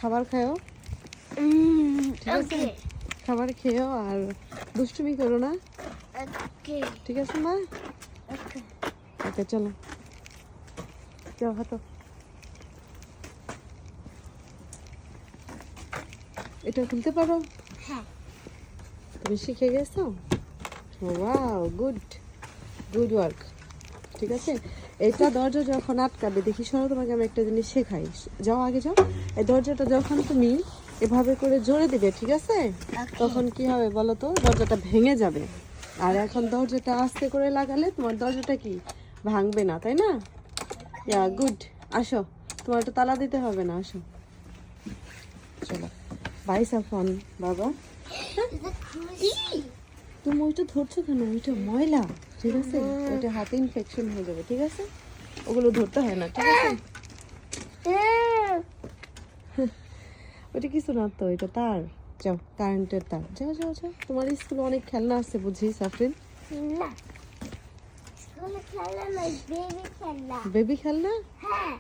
খাবার খাও, ঠিক আছে? খাবার খেয়েও আর দুষ্টুমি করো না, ঠিক আছে মা? ওকে চলো, যাও হাঁটো। এটা খুলতে পারো? হ্যাঁ। তুমি শিখে গেছো? Wow, good good work. ঠিক আছে, এটা দরজা যখন আটকাবে, দেখি সরো, তোমাকে আমি একটা জিনিস শেখাই। যাও আগে যাও। এই দরজাটা যখন তুমি এভাবে করে জোরে দিবে, ঠিক আছে, তখন কি হবে বলো তো? দরজাটা ভেঙে যাবে। আর এখন দরজাটা আস্তে করে লাগালে তোমার দরজাটা কি ভাঙবে না, তাই না? ইয়া গুড। আসো, তোমার তো তালা দিতে হবে না, আসো। চলো, বাই সাফন বাবা। তুমি ওইটা ধরছো কেন? ওইটা ময়লা, ঠিক আছে? ওইটা হাতে ইনফেকশন হয়ে যাবে, ঠিক আছে? ওগুলো ধরতে হয় না, ঠিক আছে? ওইটা কিছু না তো, এটা তার। যাও, কারেন্টের তার। যাও যাও যাও, তোমার স্কুলে অনেক খেলনা আছে বুঝি সাফরিন? না, স্কুলে খেলনা নয়, বেবি খেলনা। বেবি খেলনা? হ্যাঁ।